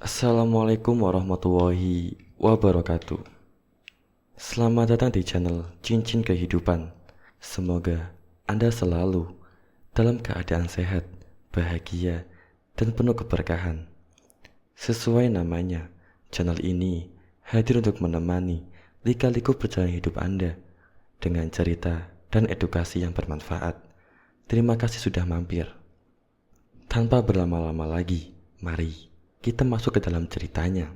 Assalamualaikum warahmatullahi wabarakatuh. Selamat datang di channel Cincin Kehidupan. Semoga Anda selalu dalam keadaan sehat, bahagia, dan penuh keberkahan. Sesuai namanya, channel ini hadir untuk menemani lika-liku perjalanan hidup Anda dengan cerita dan edukasi yang bermanfaat. Terima kasih sudah mampir. Tanpa berlama-lama lagi, mari kita masuk ke dalam ceritanya.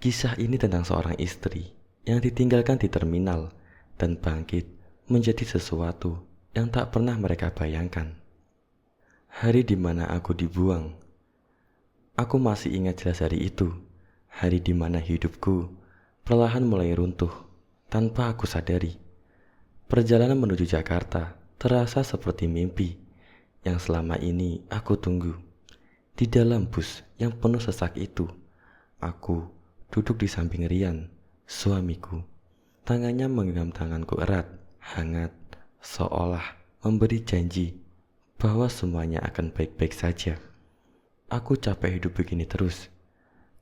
Kisah ini tentang seorang istri yang ditinggalkan di terminal dan bangkit menjadi sesuatu yang tak pernah mereka bayangkan. Hari di mana aku dibuang. Aku masih ingat jelas hari itu. Hari di mana hidupku perlahan mulai runtuh tanpa aku sadari. Perjalanan menuju Jakarta terasa seperti mimpi yang selama ini aku tunggu. Di dalam bus yang penuh sesak itu, aku duduk di samping Rian, suamiku. Tangannya menggenggam tanganku erat, hangat, seolah memberi janji bahwa semuanya akan baik-baik saja. Aku capek hidup begini terus,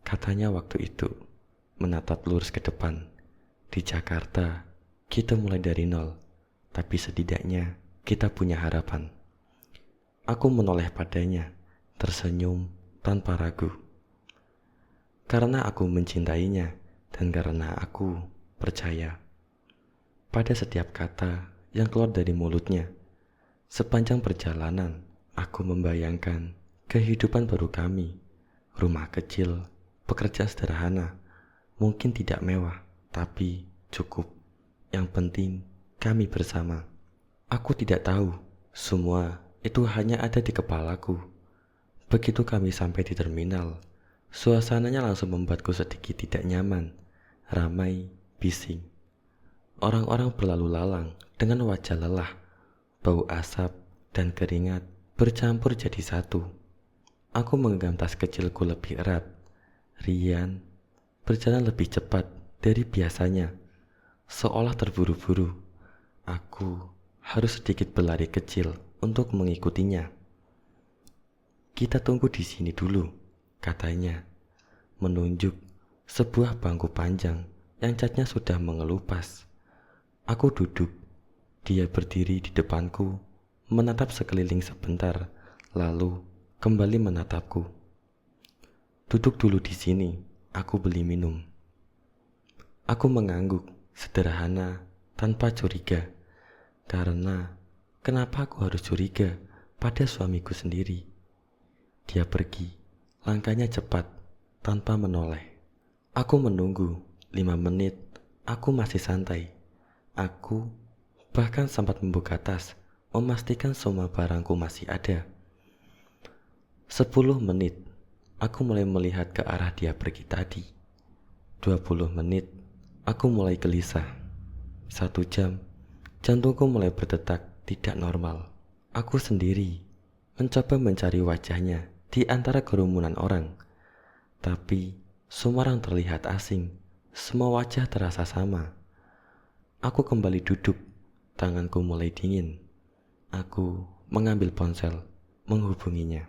katanya waktu itu, menatap lurus ke depan. Di Jakarta, kita mulai dari nol, tapi setidaknya kita punya harapan. Aku menoleh padanya, tersenyum tanpa ragu. Karena aku mencintainya dan karena aku percaya pada setiap kata yang keluar dari mulutnya. Sepanjang perjalanan, aku membayangkan kehidupan baru kami. Rumah kecil, pekerjaan sederhana, mungkin tidak mewah, tapi cukup. Yang penting, kami bersama. Aku tidak tahu, semua itu hanya ada di kepalaku. Begitu kami sampai di terminal, suasananya langsung membuatku sedikit tidak nyaman, ramai, bising. Orang-orang berlalu lalang dengan wajah lelah, bau asap dan keringat bercampur jadi satu. Aku menggenggam tas kecilku lebih erat. Rian berjalan lebih cepat dari biasanya, seolah terburu-buru. Aku harus sedikit berlari kecil untuk mengikutinya. Kita tunggu di sini dulu, katanya, menunjuk sebuah bangku panjang yang catnya sudah mengelupas. Aku duduk, dia berdiri di depanku, menatap sekeliling sebentar, lalu kembali menatapku. Duduk dulu di sini, aku beli minum. Aku mengangguk, sederhana, tanpa curiga. Karena kenapa aku harus curiga pada suamiku sendiri? Dia pergi, langkahnya cepat, tanpa menoleh. Aku menunggu 5 menit, aku masih santai. Aku bahkan sempat membuka tas, memastikan semua barangku masih ada. 10 menit, aku mulai melihat ke arah dia pergi tadi. 20 menit, aku mulai gelisah. 1 jam, jantungku mulai berdetak tidak normal. Aku sendiri mencoba mencari wajahnya di antara kerumunan orang, tapi semua orang terlihat asing. Semua wajah terasa sama. Aku kembali duduk, tanganku mulai dingin. Aku mengambil ponsel, menghubunginya.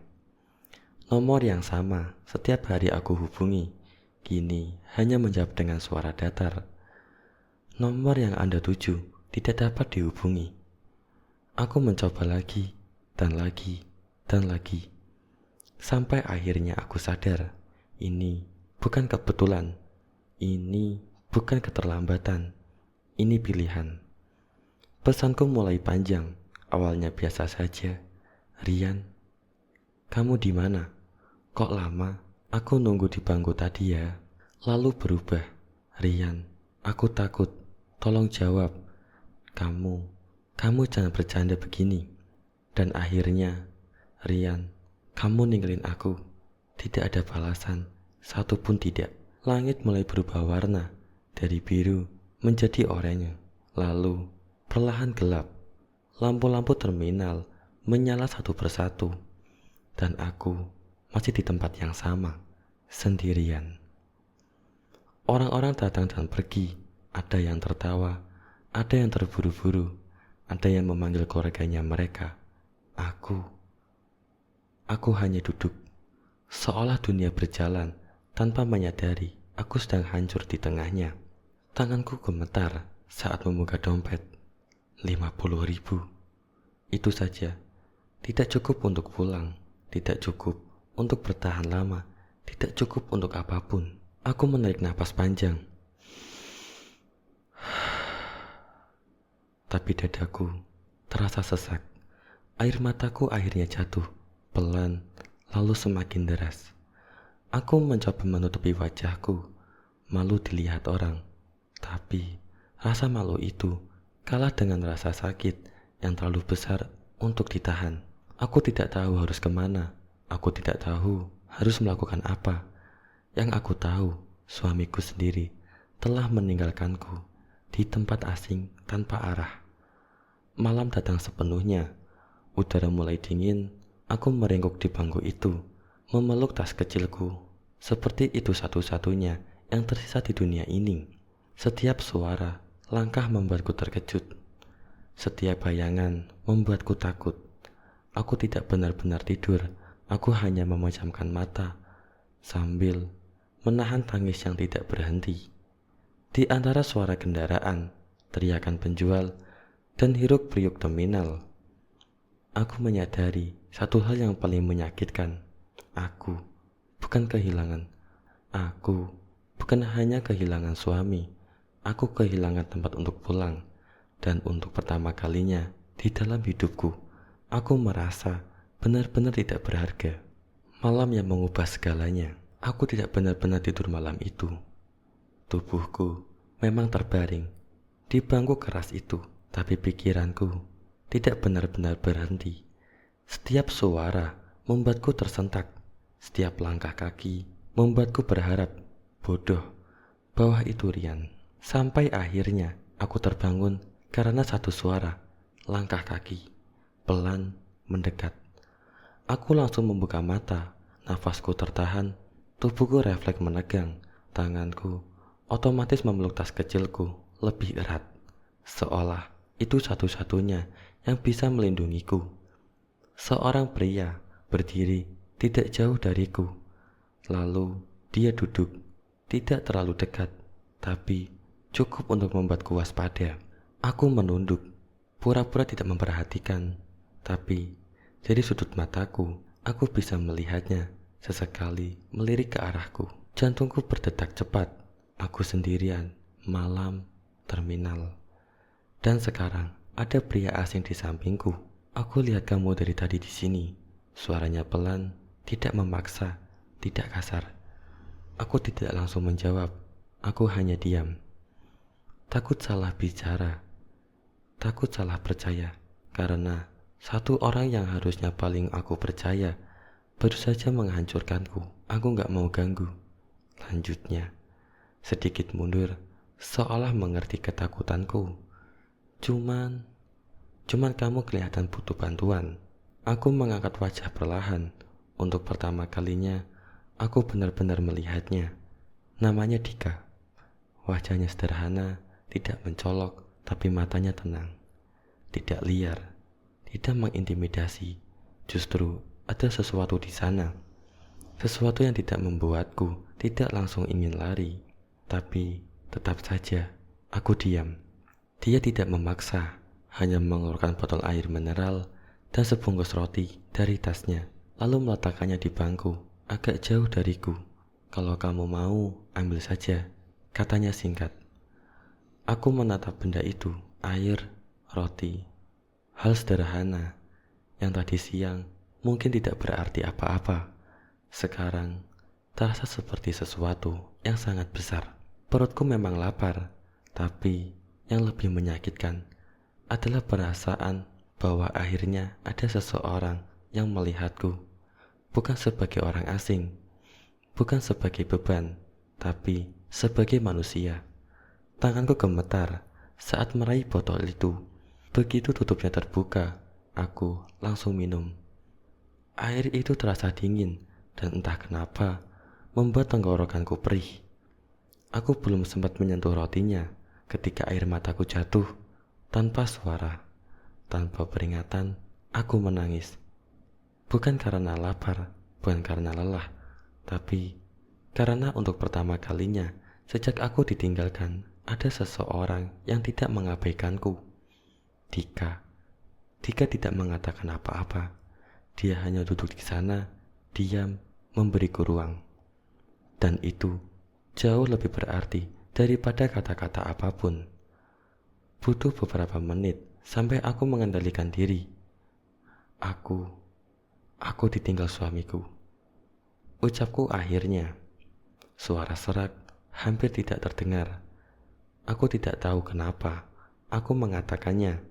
Nomor yang sama setiap hari aku hubungi, kini hanya menjawab dengan suara datar. Nomor yang Anda tuju tidak dapat dihubungi. Aku mencoba lagi, dan lagi, dan lagi. Sampai akhirnya aku sadar, ini bukan kebetulan, ini bukan keterlambatan, ini pilihan. Pesanku mulai panjang, awalnya biasa saja. Rian, kamu di mana? Kok lama? Aku nunggu di bangku tadi ya. Lalu berubah. Rian, aku takut. Tolong jawab. Kamu jangan bercanda begini. Dan akhirnya, Rian, kamu ninggalin aku. Tidak ada balasan, satu pun tidak. Langit mulai berubah warna, dari biru menjadi oranye. Lalu, perlahan gelap. Lampu-lampu terminal menyala satu persatu. Dan aku masih di tempat yang sama, sendirian. Orang-orang datang dan pergi. Ada yang tertawa, ada yang terburu-buru, ada yang memanggil keluarganya mereka. Aku hanya duduk, seolah dunia berjalan tanpa menyadari aku sedang hancur di tengahnya. Tanganku gemetar saat membuka dompet. 50.000. Itu saja. Tidak cukup untuk pulang, tidak cukup untuk bertahan lama, tidak cukup untuk apapun. Aku menarik napas panjang. Tapi dadaku terasa sesak. Air mataku akhirnya jatuh, pelan, lalu semakin deras. Aku mencoba menutupi wajahku, malu dilihat orang. Tapi rasa malu itu kalah dengan rasa sakit yang terlalu besar untuk ditahan. Aku tidak tahu harus kemana. Aku tidak tahu harus melakukan apa. Yang aku tahu, suamiku sendiri telah meninggalkanku di tempat asing tanpa arah. Malam datang sepenuhnya. Udara mulai dingin. Aku meringkuk di bangku itu, memeluk tas kecilku. Seperti itu satu-satunya yang tersisa di dunia ini. Setiap suara, langkah membuatku terkejut. Setiap bayangan membuatku takut. Aku tidak benar-benar tidur. Aku hanya memejamkan mata sambil menahan tangis yang tidak berhenti. Di antara suara kendaraan, teriakan penjual, dan hiruk-pikuk terminal, aku menyadari satu hal yang paling menyakitkan. Aku bukan kehilangan. Aku bukan hanya kehilangan suami. Aku kehilangan tempat untuk pulang. Dan untuk pertama kalinya di dalam hidupku, aku merasa benar-benar tidak berharga. Malam yang mengubah segalanya. Aku tidak benar-benar tidur malam itu. Tubuhku memang terbaring di bangku keras itu, tapi pikiranku tidak benar-benar berhenti. Setiap suara membuatku tersentak. Setiap langkah kaki membuatku berharap bodoh bahwa itu Rian. Sampai akhirnya aku terbangun karena satu suara, langkah kaki pelan mendekat. Aku langsung membuka mata, nafasku tertahan, tubuhku refleks menegang, tanganku otomatis memeluk tas kecilku lebih erat, seolah itu satu-satunya yang bisa melindungiku. Seorang pria berdiri tidak jauh dariku, lalu dia duduk, tidak terlalu dekat, tapi cukup untuk membuatku waspada. Aku menunduk, pura-pura tidak memperhatikan. Tapi dari sudut mataku, aku bisa melihatnya sesekali melirik ke arahku. Jantungku berdetak cepat. Aku sendirian, malam, terminal. Dan sekarang ada pria asing di sampingku. Aku lihat kamu dari tadi di sini. Suaranya pelan, tidak memaksa, tidak kasar. Aku tidak langsung menjawab. Aku hanya diam. Takut salah bicara. Takut salah percaya. Karena satu orang yang harusnya paling aku percaya baru saja menghancurkanku. Aku gak mau ganggu. Lanjutnya, sedikit mundur, seolah mengerti ketakutanku. Cuman kamu kelihatan butuh bantuan. Aku mengangkat wajah perlahan. Untuk pertama kalinya, aku benar-benar melihatnya. Namanya Dika. Wajahnya sederhana, tidak mencolok, tapi matanya tenang. Tidak liar. Tidak mengintimidasi, justru ada sesuatu di sana. Sesuatu yang tidak membuatku tidak langsung ingin lari. Tapi tetap saja, aku diam. Dia tidak memaksa, hanya mengeluarkan botol air mineral dan sebungkus roti dari tasnya, lalu meletakkannya di bangku, agak jauh dariku. Kalau kamu mau, ambil saja, katanya singkat. Aku menatap benda itu, air, roti. Hal sederhana yang tadi siang mungkin tidak berarti apa-apa. Sekarang terasa seperti sesuatu yang sangat besar. Perutku memang lapar, tapi yang lebih menyakitkan adalah perasaan bahwa akhirnya ada seseorang yang melihatku. Bukan sebagai orang asing, bukan sebagai beban, tapi sebagai manusia. Tanganku gemetar saat meraih botol itu. Begitu tutupnya terbuka, aku langsung minum. Air itu terasa dingin dan entah kenapa membuat tenggorokanku perih. Aku belum sempat menyentuh rotinya ketika air mataku jatuh tanpa suara. Tanpa peringatan, aku menangis. Bukan karena lapar, bukan karena lelah, tapi karena untuk pertama kalinya sejak aku ditinggalkan, ada seseorang yang tidak mengabaikanku. Dika. Dika tidak mengatakan apa-apa. Dia hanya duduk di sana, diam, memberiku ruang. Dan itu jauh lebih berarti daripada kata-kata apapun. Butuh beberapa menit sampai aku mengendalikan diri. Aku ditinggal suamiku. Ucapku akhirnya. Suara serak hampir tidak terdengar. Aku tidak tahu kenapa aku mengatakannya.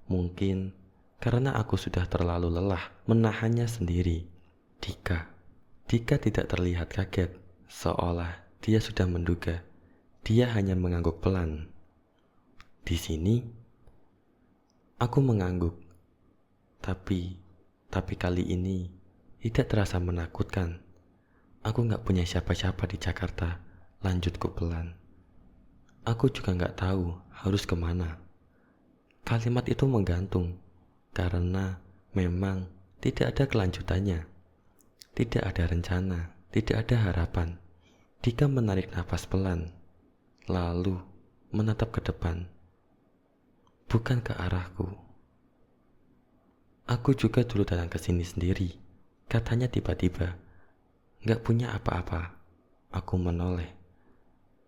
Mungkin karena aku sudah terlalu lelah menahannya sendiri. Dika tidak terlihat kaget, seolah dia sudah menduga. Dia hanya mengangguk pelan. Di sini, aku mengangguk. Tapi kali ini tidak terasa menakutkan. Aku gak punya siapa-siapa di Jakarta, lanjutku pelan. Aku juga gak tahu harus kemana. Kalimat itu menggantung, karena memang tidak ada kelanjutannya. Tidak ada rencana, tidak ada harapan. Dika menarik nafas pelan, lalu menatap ke depan. Bukan ke arahku. Aku juga dulu datang ke sini sendiri, katanya tiba-tiba. Gak punya apa-apa. Aku menoleh.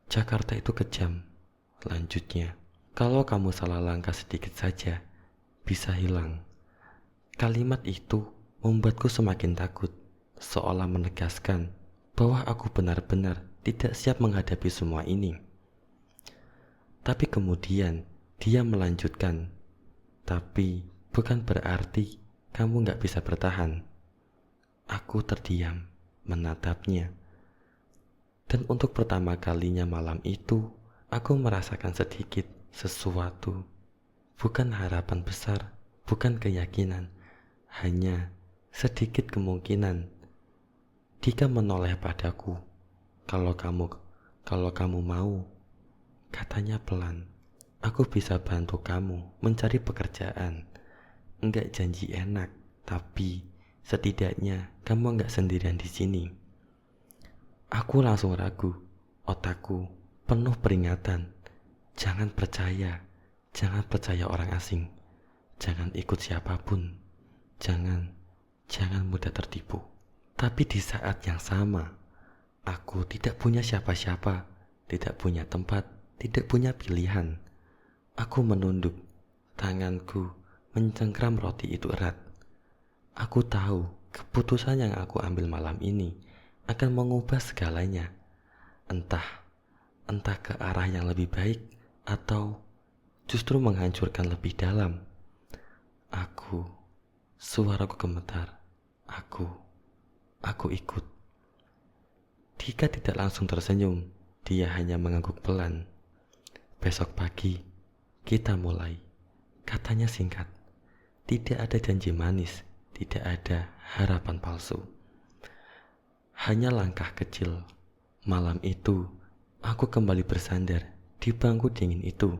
Jakarta itu kejam, lanjutnya. Kalau kamu salah langkah sedikit saja, bisa hilang. Kalimat itu membuatku semakin takut, seolah menegaskan bahwa aku benar-benar tidak siap menghadapi semua ini. Tapi kemudian dia melanjutkan, tapi bukan berarti kamu gak bisa bertahan. Aku terdiam, menatapnya. Dan untuk pertama kalinya malam itu, aku merasakan sedikit sesuatu. Bukan harapan besar, bukan keyakinan, hanya sedikit kemungkinan. Dika menoleh padaku. Kalau kamu mau, katanya pelan, aku bisa bantu kamu mencari pekerjaan. Enggak janji enak, tapi setidaknya kamu enggak sendirian di sini. Aku langsung ragu, otakku penuh peringatan. Jangan percaya orang asing. Jangan ikut siapapun. Jangan mudah tertipu. Tapi di saat yang sama, aku tidak punya siapa-siapa, tidak punya tempat, tidak punya pilihan. Aku menunduk, tanganku mencengkram roti itu erat. Aku tahu keputusan yang aku ambil malam ini akan mengubah segalanya. Entah ke arah yang lebih baik atau justru menghancurkan lebih dalam. Suaraku gemetar. Aku ikut. Dika tidak langsung tersenyum. Dia hanya mengangguk pelan. Besok pagi kita mulai, katanya singkat. Tidak ada janji manis, tidak ada harapan palsu. Hanya langkah kecil. Malam itu, aku kembali bersandar di bangku dingin itu.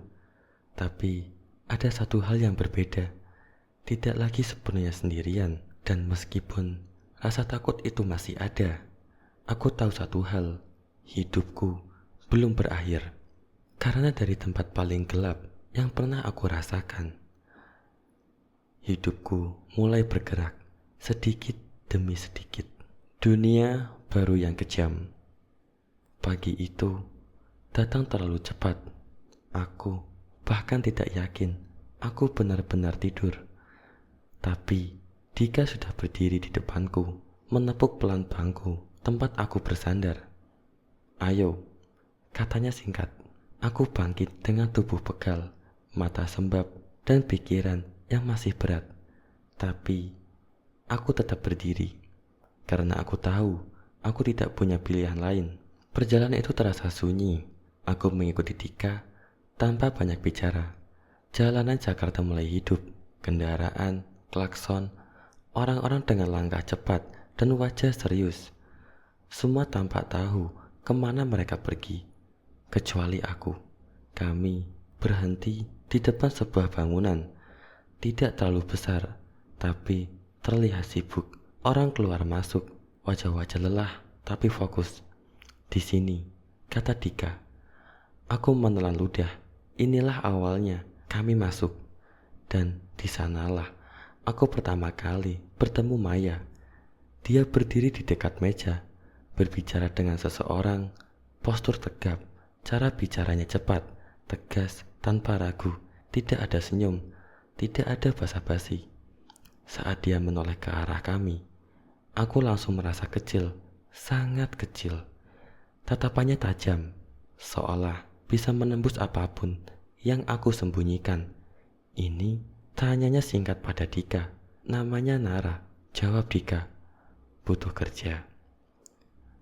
Tapi ada satu hal yang berbeda. Tidak lagi sepenuhnya sendirian. Dan meskipun rasa takut itu masih ada, aku tahu satu hal. Hidupku belum berakhir. Karena dari tempat paling gelap yang pernah aku rasakan, hidupku mulai bergerak sedikit demi sedikit. Dunia baru yang kejam. Pagi itu datang terlalu cepat. Aku bahkan tidak yakin aku benar-benar tidur. Tapi Dika sudah berdiri di depanku, menepuk pelan bangku tempat aku bersandar. Ayo, katanya singkat. Aku bangkit dengan tubuh pegal, mata sembab, dan pikiran yang masih berat. Tapi aku tetap berdiri, karena aku tahu aku tidak punya pilihan lain. Perjalanan itu terasa sunyi. Aku mengikuti Dika tanpa banyak bicara. Jalanan Jakarta mulai hidup. Kendaraan, klakson, orang-orang dengan langkah cepat dan wajah serius. Semua tampak tahu kemana mereka pergi. Kecuali aku. Kami berhenti di depan sebuah bangunan. Tidak terlalu besar, tapi terlihat sibuk. Orang keluar masuk, wajah-wajah lelah tapi fokus. Di sini, kata Dika. Aku menelan ludah. Inilah awalnya kami masuk. Dan di sanalah aku pertama kali bertemu Maya. Dia berdiri di dekat meja, berbicara dengan seseorang, postur tegap, cara bicaranya cepat, tegas, tanpa ragu, tidak ada senyum, tidak ada basa-basi. Saat dia menoleh ke arah kami, aku langsung merasa kecil, sangat kecil. Tatapannya tajam, seolah bisa menembus apapun yang aku sembunyikan. Ini tanyanya singkat pada Dika. Namanya Nara. Jawab Dika. Butuh kerja.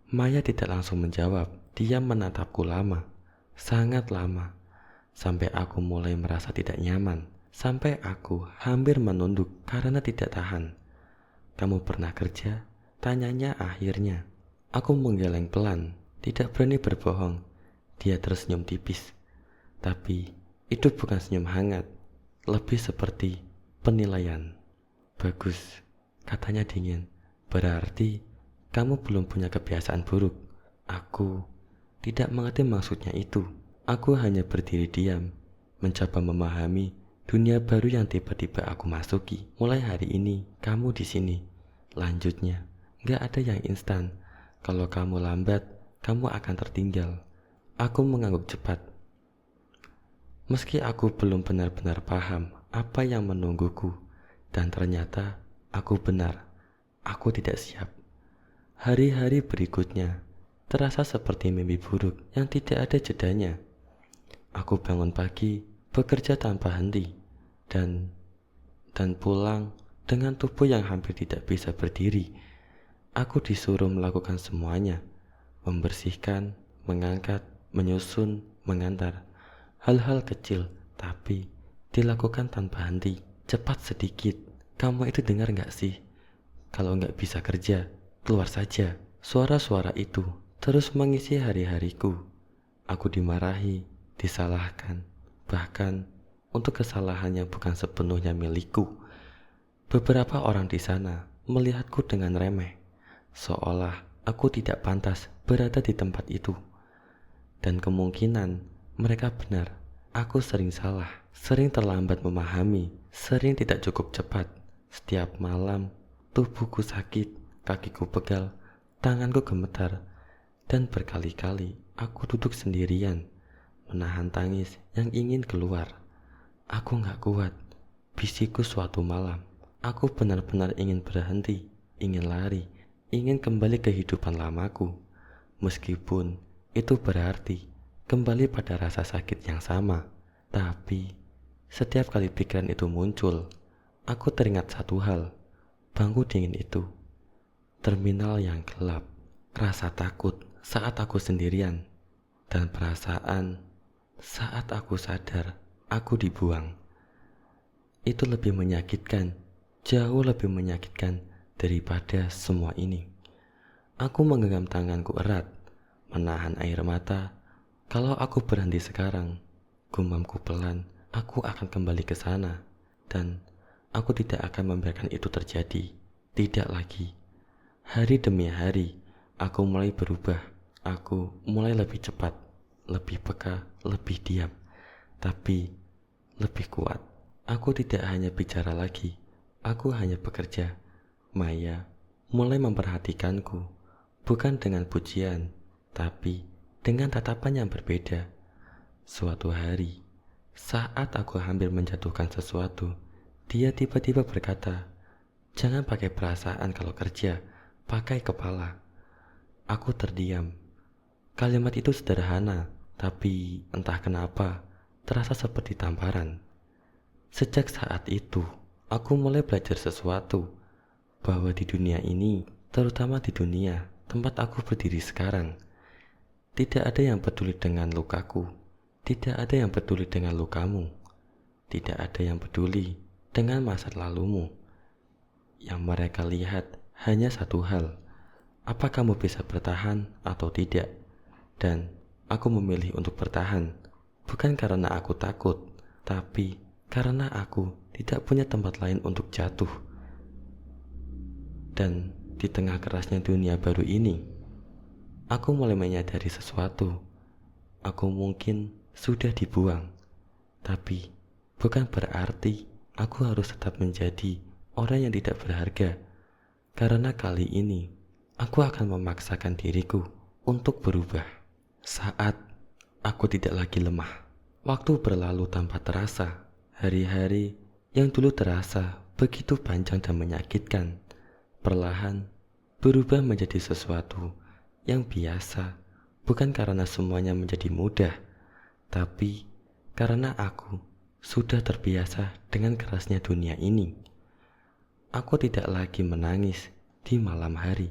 Maya tidak langsung menjawab. Dia menatapku lama, sangat lama, sampai aku mulai merasa tidak nyaman, sampai aku hampir menunduk karena tidak tahan. Kamu pernah kerja? Tanyanya akhirnya. Aku menggeleng pelan, tidak berani berbohong. Dia tersenyum tipis, tapi itu bukan senyum hangat, lebih seperti penilaian. Bagus, katanya dingin. Berarti kamu belum punya kebiasaan buruk. Aku tidak mengerti maksudnya itu. Aku hanya berdiri diam, mencoba memahami dunia baru yang tiba-tiba aku masuki. Mulai hari ini, kamu di sini. Lanjutnya, gak ada yang instan. Kalau kamu lambat, kamu akan tertinggal. Aku mengangguk cepat. Meski aku belum benar-benar paham apa yang menungguku, dan ternyata aku benar. Aku tidak siap. Hari-hari berikutnya terasa seperti mimpi buruk yang tidak ada jedanya. Aku bangun pagi, bekerja tanpa henti, dan pulang dengan tubuh yang hampir tidak bisa berdiri. Aku disuruh melakukan semuanya, membersihkan, mengangkat, menyusun, mengantar. Hal-hal kecil, tapi dilakukan tanpa henti, cepat sedikit. Kamu itu dengar gak sih? Kalau gak bisa kerja, keluar saja. Suara-suara itu terus mengisi hari-hariku. Aku dimarahi, disalahkan, bahkan untuk kesalahan yang bukan sepenuhnya milikku. Beberapa orang di sana melihatku dengan remeh, seolah aku tidak pantas berada di tempat itu. Dan kemungkinan mereka benar. Aku sering salah, sering terlambat memahami, sering tidak cukup cepat. Setiap malam, tubuhku sakit, kakiku pegal, tanganku gemetar, dan berkali-kali aku duduk sendirian, menahan tangis yang ingin keluar. Aku gak kuat, bisikku suatu malam. Aku benar-benar ingin berhenti, ingin lari, ingin kembali ke kehidupan lamaku. Meskipun itu berarti kembali pada rasa sakit yang sama. Tapi setiap kali pikiran itu muncul, aku teringat satu hal. Bangku dingin itu, terminal yang gelap, rasa takut saat aku sendirian, dan perasaan saat aku sadar aku dibuang. Itu lebih menyakitkan, jauh lebih menyakitkan daripada semua ini. Aku menggenggam tanganku erat, menahan air mata. Kalau aku berhenti sekarang, gumamku pelan, aku akan kembali ke sana, dan aku tidak akan membiarkan itu terjadi. Tidak lagi. Hari demi hari, aku mulai berubah. Aku mulai lebih cepat, lebih peka, lebih diam, tapi lebih kuat. Aku tidak hanya bicara lagi, aku hanya bekerja. Maya mulai memperhatikanku, bukan dengan pujian, tapi dengan tatapan yang berbeda. Suatu hari, saat aku hampir menjatuhkan sesuatu, dia tiba-tiba berkata, "Jangan pakai perasaan kalau kerja, pakai kepala." Aku terdiam. Kalimat itu sederhana, tapi entah kenapa terasa seperti tamparan. Sejak saat itu, aku mulai belajar sesuatu, bahwa di dunia ini, terutama di dunia tempat aku berdiri sekarang, tidak ada yang peduli dengan lukaku, tidak ada yang peduli dengan lukamu, tidak ada yang peduli dengan masa lalumu. Yang mereka lihat hanya satu hal, apa kamu bisa bertahan atau tidak. Dan aku memilih untuk bertahan, bukan karena aku takut, tapi karena aku tidak punya tempat lain untuk jatuh. Dan di tengah kerasnya dunia baru ini, aku mulai menyadari sesuatu. Aku mungkin sudah dibuang, tapi bukan berarti aku harus tetap menjadi orang yang tidak berharga. Karena kali ini, aku akan memaksakan diriku untuk berubah. Saat aku tidak lagi lemah, waktu berlalu tanpa terasa. Hari-hari yang dulu terasa begitu panjang dan menyakitkan, perlahan berubah menjadi sesuatu yang biasa. Bukan karena semuanya menjadi mudah, tapi karena aku sudah terbiasa dengan kerasnya dunia ini. Aku tidak lagi menangis di malam hari.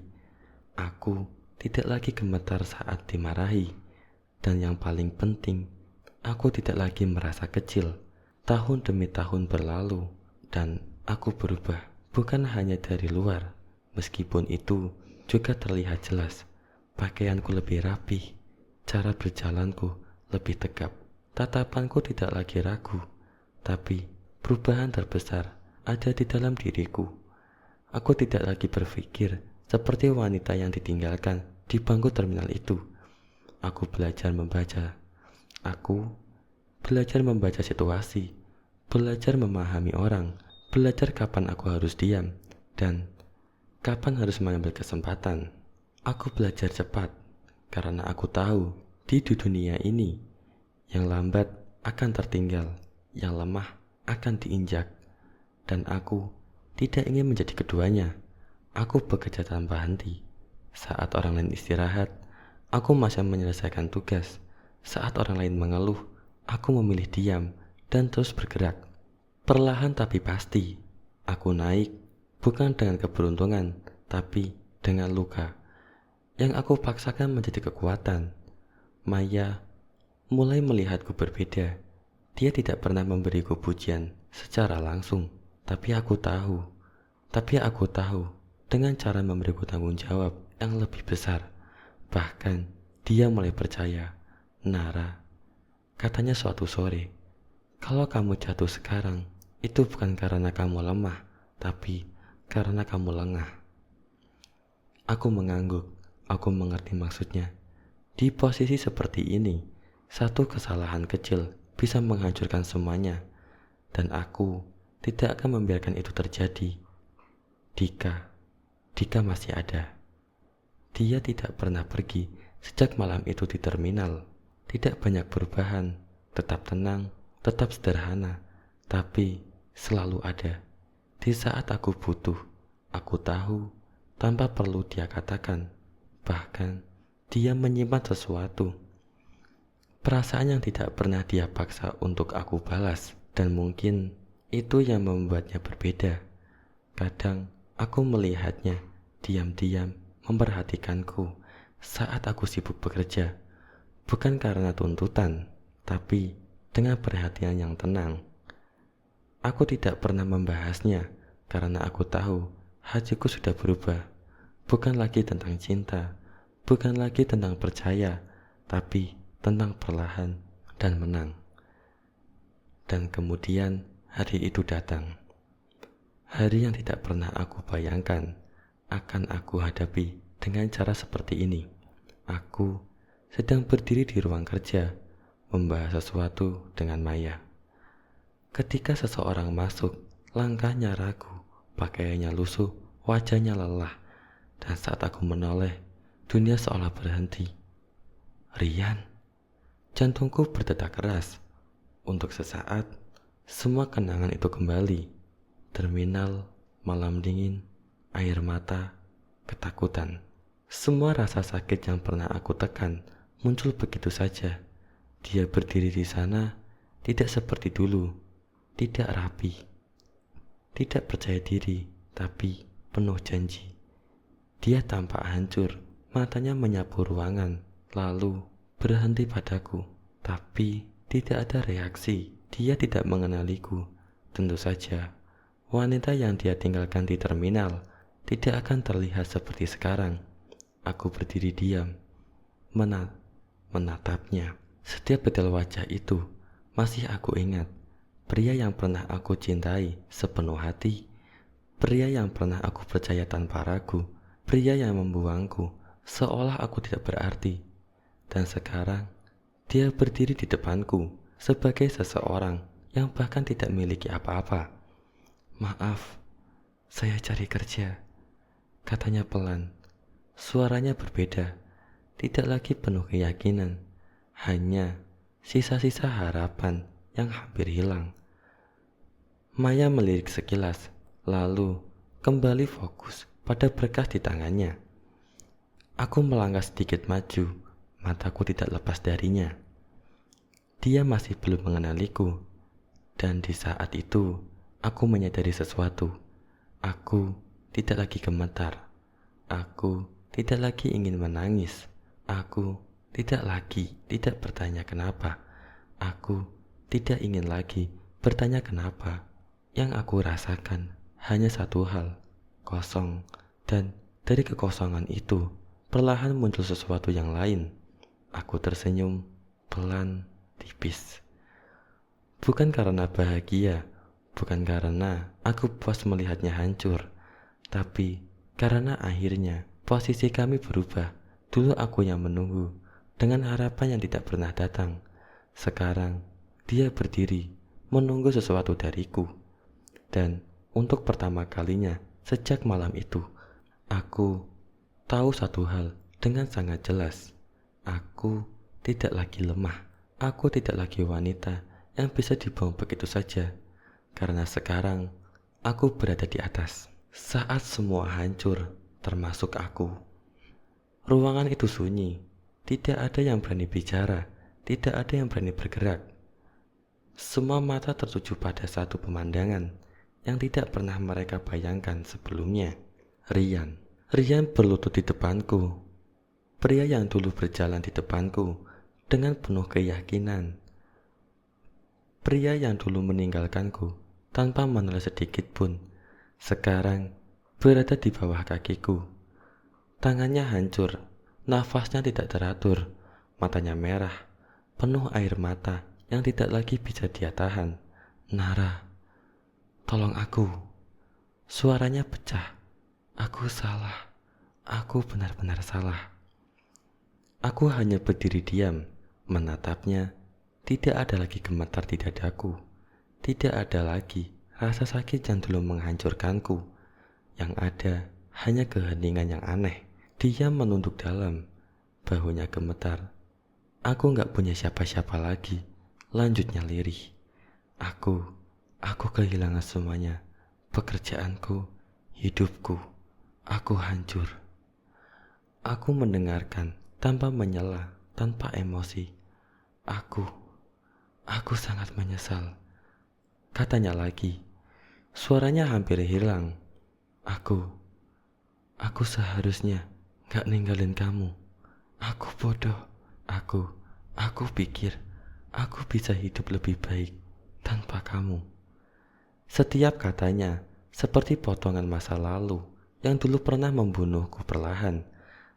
Aku tidak lagi gemetar saat dimarahi. Dan yang paling penting, aku tidak lagi merasa kecil. Tahun demi tahun berlalu, dan aku berubah bukan hanya dari luar. Meskipun itu juga terlihat jelas. Pakaianku lebih rapih, cara berjalanku lebih tegap. Tatapanku tidak lagi ragu, tapi perubahan terbesar ada di dalam diriku. Aku tidak lagi berpikir seperti wanita yang ditinggalkan di bangku terminal itu. Aku belajar membaca. Aku belajar membaca situasi, belajar memahami orang, belajar kapan aku harus diam, dan kapan harus mengambil kesempatan. Aku belajar cepat, karena aku tahu di dunia ini, yang lambat akan tertinggal, yang lemah akan diinjak. Dan aku tidak ingin menjadi keduanya. Aku bekerja tanpa henti. Saat orang lain istirahat, aku masih menyelesaikan tugas. Saat orang lain mengeluh, aku memilih diam dan terus bergerak. Perlahan tapi pasti, aku naik, bukan dengan keberuntungan, tapi dengan luka yang aku paksakan menjadi kekuatan. Maya mulai melihatku berbeda. Dia tidak pernah memberiku pujian secara langsung, tapi aku tahu dengan cara memberiku tanggung jawab yang lebih besar. Bahkan dia mulai percaya. Nara, katanya suatu sore, kalau kamu jatuh sekarang, itu bukan karena kamu lemah, tapi karena kamu lengah. Aku mengangguk. Aku mengerti maksudnya. Di posisi seperti ini, satu kesalahan kecil bisa menghancurkan semuanya. Dan aku tidak akan membiarkan itu terjadi. Dika masih ada. Dia tidak pernah pergi sejak malam itu di terminal. Tidak banyak perubahan, tetap tenang, tetap sederhana, tapi selalu ada. Di saat aku butuh, aku tahu tanpa perlu dia katakan. Bahkan dia menyimpan sesuatu, perasaan yang tidak pernah dia paksa untuk aku balas. Dan mungkin itu yang membuatnya berbeda. Kadang aku melihatnya diam-diam memperhatikanku saat aku sibuk bekerja. Bukan karena tuntutan, tapi dengan perhatian yang tenang. Aku tidak pernah membahasnya karena aku tahu hatiku sudah berubah. Bukan lagi tentang cinta, bukan lagi tentang percaya, tapi tentang perlahan dan menang. Dan kemudian hari itu datang. Hari yang tidak pernah aku bayangkan akan aku hadapi dengan cara seperti ini. Aku sedang berdiri di ruang kerja, membahas sesuatu dengan Maya. Ketika seseorang masuk, langkahnya ragu, pakaiannya lusuh, wajahnya lelah. Dan saat aku menoleh, dunia seolah berhenti. Rian, jantungku berdetak keras. Untuk sesaat, semua kenangan itu kembali. Terminal, malam dingin, air mata, ketakutan. Semua rasa sakit yang pernah aku tekan muncul begitu saja. Dia berdiri di sana, tidak seperti dulu, tidak rapi, tidak percaya diri, tapi penuh janji. Dia tampak hancur, matanya menyapu ruangan, lalu berhenti padaku. Tapi tidak ada reaksi. Dia tidak mengenaliku. Tentu saja, wanita yang dia tinggalkan di terminal tidak akan terlihat seperti sekarang. Aku berdiri diam, menatapnya. Setiap detail wajah itu masih aku ingat. pria yang pernah aku cintai sepenuh hati, pria yang pernah aku percaya tanpa ragu, pria yang membuangku seolah aku tidak berarti. Dan sekarang dia berdiri di depanku sebagai seseorang yang bahkan tidak memiliki apa-apa. "Maaf, saya cari kerja," katanya pelan. Suaranya berbeda, tidak lagi penuh keyakinan, hanya sisa-sisa harapan yang hampir hilang. Maya melirik sekilas, lalu kembali fokus pada berkas di tangannya. Aku melangkah sedikit maju, mataku tidak lepas darinya. Dia masih belum mengenaliku, dan di saat itu aku menyadari sesuatu. Aku tidak lagi gemetar. Aku tidak lagi ingin menangis. Aku tidak bertanya kenapa. Aku tidak ingin lagi bertanya kenapa. Yang aku rasakan hanya satu hal, kosong. Dan dari kekosongan itu perlahan muncul sesuatu yang lain. Aku tersenyum, pelan, tipis. Bukan karena bahagia, bukan karena aku puas melihatnya hancur, tapi karena akhirnya posisi kami berubah. Dulu aku yang menunggu dengan harapan yang tidak pernah datang. Sekarang dia berdiri menunggu sesuatu dariku. Dan untuk pertama kalinya sejak malam itu, aku tahu satu hal dengan sangat jelas. Aku tidak lagi lemah. Aku tidak lagi wanita yang bisa dibuang begitu saja. Karena sekarang aku berada di atas. Saat semua hancur, termasuk aku. Ruangan itu sunyi. Tidak ada yang berani bicara. Tidak ada yang berani bergerak. Semua mata tertuju pada satu pemandangan yang tidak pernah mereka bayangkan sebelumnya. Rian. Rian berlutut di depanku. Pria yang dulu berjalan di depanku dengan penuh keyakinan. Pria yang dulu meninggalkanku tanpa menoleh sedikit pun, sekarang berada di bawah kakiku. Tangannya hancur, nafasnya tidak teratur, matanya merah, penuh air mata yang tidak lagi bisa dia tahan. "Nara, tolong aku." Suaranya pecah. Aku salah. Aku benar-benar salah. Aku hanya berdiri diam, menatapnya. Tidak ada lagi gemetar di dadaku. Tidak ada lagi rasa sakit yang dulu menghancurkanku. Yang ada hanya keheningan yang aneh. Dia menunduk dalam, bahunya gemetar. "Aku gak punya siapa-siapa lagi," lanjutnya lirih. Aku kehilangan semuanya. Pekerjaanku, hidupku, aku hancur." Aku mendengarkan tanpa menyela, tanpa emosi. Aku sangat menyesal," katanya lagi. Suaranya hampir hilang. Aku seharusnya gak ninggalin kamu. Aku bodoh. Aku pikir aku bisa hidup lebih baik tanpa kamu. Setiap katanya seperti potongan masa lalu yang dulu pernah membunuhku perlahan.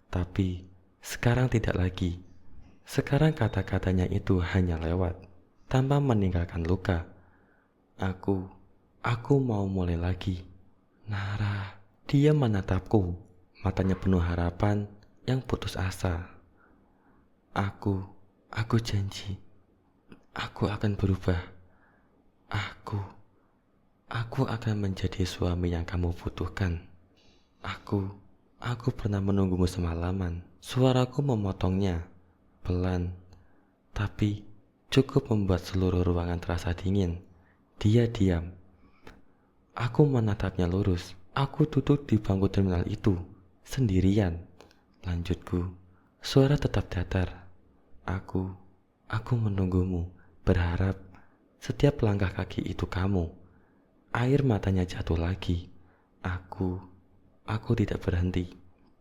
Tapi sekarang tidak lagi. Sekarang kata-katanya itu hanya lewat, tanpa meninggalkan luka. Aku mau mulai lagi. "Nara." Dia menatapku, matanya penuh harapan yang putus asa. Aku janji, aku akan berubah. Aku akan menjadi suami yang kamu butuhkan. Aku pernah menunggumu semalaman." Suaraku memotongnya, pelan, tapi cukup membuat seluruh ruangan terasa dingin. Dia diam. Aku menatapnya lurus. Aku duduk di bangku terminal itu, sendirian. Lanjutku, suara tetap datar. Aku menunggumu, berharap setiap langkah kaki itu kamu. Air matanya jatuh lagi. Aku tidak berhenti.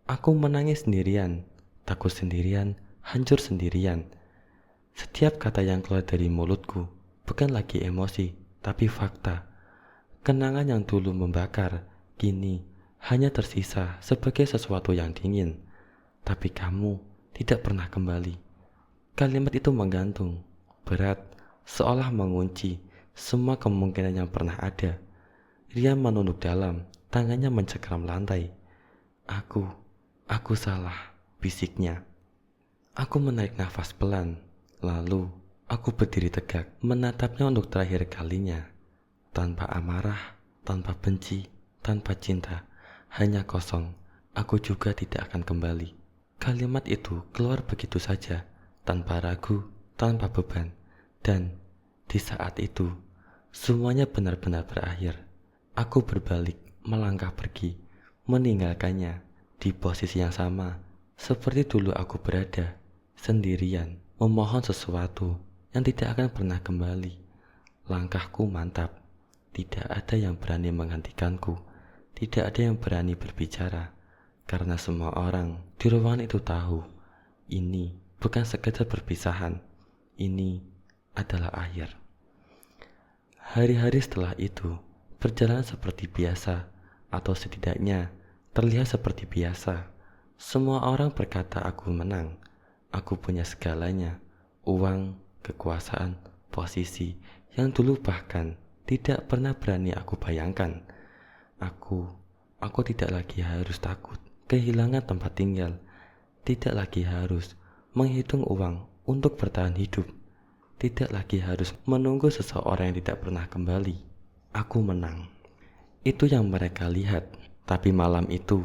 Aku menangis sendirian, takut sendirian, hancur sendirian. Setiap kata yang keluar dari mulutku bukan lagi emosi, tapi fakta. Kenangan yang dulu membakar, kini hanya tersisa sebagai sesuatu yang dingin. Tapi kamu tidak pernah kembali. Kalimat itu menggantung, berat, seolah mengunci semua kemungkinan yang pernah ada. Dia menunduk dalam, tangannya mencekram lantai. Aku salah, bisiknya. Aku menarik nafas pelan, lalu aku berdiri tegak, menatapnya untuk terakhir kalinya. Tanpa amarah, tanpa benci, tanpa cinta, hanya kosong. Aku juga tidak akan kembali. Kalimat itu keluar begitu saja, tanpa ragu, tanpa beban. Dan di saat itu, semuanya benar-benar berakhir. Aku berbalik, melangkah pergi, meninggalkannya di posisi yang sama seperti dulu aku berada, sendirian, memohon sesuatu yang tidak akan pernah kembali. Langkahku mantap, tidak ada yang berani menghentikanku, tidak ada yang berani berbicara, karena semua orang di ruangan itu tahu, ini bukan sekedar perpisahan, ini adalah akhir. Hari-hari setelah itu berjalan seperti biasa, atau setidaknya terlihat seperti biasa. Semua orang berkata aku menang, aku punya segalanya, uang, kekuasaan, posisi yang dulu bahkan tidak pernah berani aku bayangkan. Aku tidak lagi harus takut kehilangan tempat tinggal, tidak lagi harus menghitung uang untuk bertahan hidup, tidak lagi harus menunggu seseorang yang tidak pernah kembali. Aku menang. Itu yang mereka lihat. Tapi malam itu,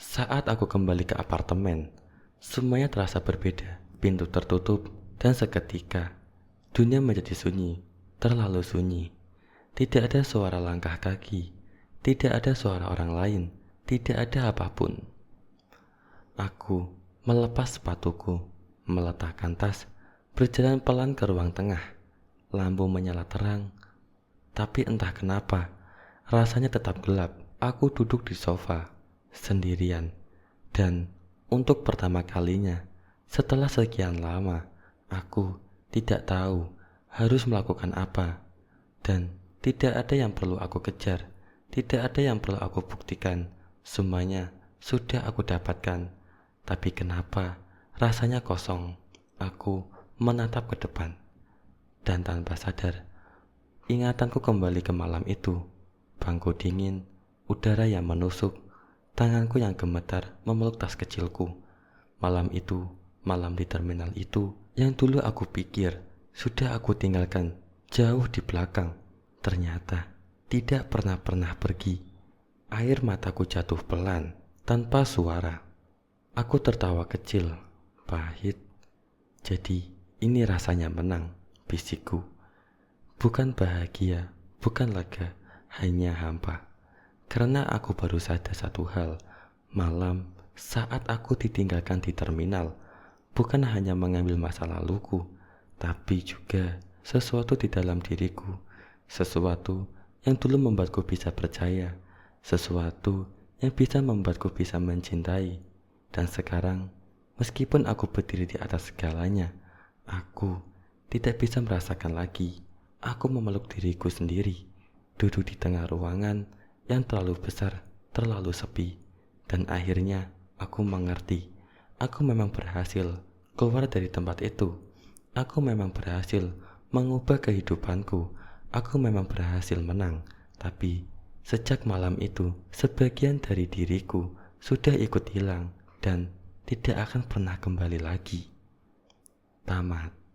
saat aku kembali ke apartemen, semuanya terasa berbeda. Pintu tertutup dan seketika dunia menjadi sunyi, terlalu sunyi. Tidak ada suara langkah kaki, tidak ada suara orang lain, tidak ada apapun. Aku melepas sepatuku, meletakkan tas, berjalan pelan ke ruang tengah. Lampu menyala terang, tapi entah kenapa, rasanya tetap gelap. Aku duduk di sofa, sendirian. Dan untuk pertama kalinya, setelah sekian lama, aku tidak tahu harus melakukan apa. Dan tidak ada yang perlu aku kejar, tidak ada yang perlu aku buktikan. Semuanya sudah aku dapatkan. Tapi kenapa rasanya kosong? Aku menatap ke depan. Dan tanpa sadar, ingatanku kembali ke malam itu. Bangku dingin, udara yang menusuk, tanganku yang gemetar memeluk tas kecilku. Malam itu, malam di terminal itu, yang dulu aku pikir sudah aku tinggalkan jauh di belakang, ternyata tidak pernah pergi. Air mataku jatuh pelan, tanpa suara. Aku tertawa kecil, pahit. Jadi ini rasanya menang, bisikku. Bukan bahagia, bukan lega, hanya hampa. Karena aku baru sadar satu hal, malam saat aku ditinggalkan di terminal, bukan hanya mengambil masa laluku, tapi juga sesuatu di dalam diriku, sesuatu yang dulu membuatku bisa percaya, sesuatu yang bisa membuatku bisa mencintai. Dan sekarang, meskipun aku berdiri di atas segalanya, aku tidak bisa merasakan lagi. Aku memeluk diriku sendiri, duduk di tengah ruangan yang terlalu besar, terlalu sepi. Dan akhirnya aku mengerti, aku memang berhasil keluar dari tempat itu. Aku memang berhasil mengubah kehidupanku. Aku memang berhasil menang. Tapi sejak malam itu, sebagian dari diriku sudah ikut hilang dan tidak akan pernah kembali lagi. Tamat.